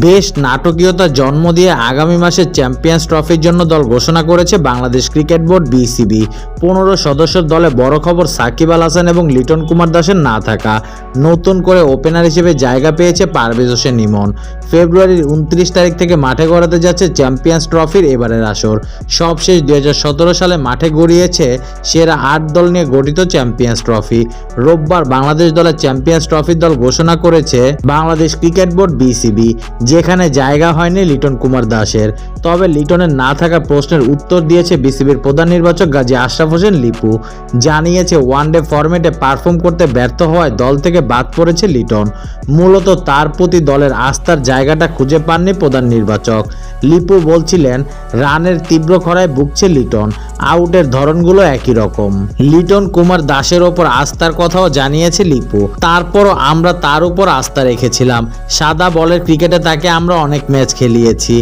বেশ নাটকীয়তা জন্ম দিয়ে আগামী মাসে চ্যাম্পিয়ন্স ট্রফির জন্য দল ঘোষণা করেছে বাংলাদেশ ক্রিকেট বোর্ড বিসিবি। 15 সদস্যের দলে বড় খবর সাকিব আল হাসান এবং লিটন কুমার দাসের না থাকা। নতুন করে ওপেনার হিসেবে জায়গা পেয়েছে পারভেজ হোসেন ইমন। ফেব্রুয়ারির 29 তারিখ থেকে মাঠে গড়াতে যাচ্ছে চ্যাম্পিয়ন্স ট্রফির এবারের আসর। সবশেষ 2017 সালে মাঠে গড়িয়েছে সেরা 8 দল নিয়ে গঠিত চ্যাম্পিয়ন্স ট্রফি। রোববার বাংলাদেশ দলের চ্যাম্পিয়ন্স ট্রফির দল ঘোষণা করেছে বাংলাদেশ ক্রিকেট বোর্ড বিসিবি, যেখানে জায়গা হয়নি লিটন কুমার দাসের। তবে লিটনের না থাকা প্রশ্নের উত্তর দিয়েছে বিসিবির প্রধান নির্বাচক গাজী আশরাফ হোসেন লিপু। জানিয়েছে ওয়ানডে ফরম্যাটে পারফর্ম করতে ব্যর্থ হওয়ায় দল থেকে বাদ পড়েছে লিটন। মূলত তার প্রতি দলের আস্থার জায়গাটা খুঁজে পাননি প্রধান নির্বাচক। লিপু বলছিলেন, রানের তীব্র খরায় ভুগছে লিটন, আউটের ধরনগুলো একই রকম। লিটন কুমার দাসের ওপর আস্থার কথাও জানিয়েছে লিপু। তারপরও আমরা তার উপর আস্থা রেখেছিলাম। সাদা বলের ক্রিকেটে তাকে আমরা অনেক ম্যাচ খেলিয়েছি।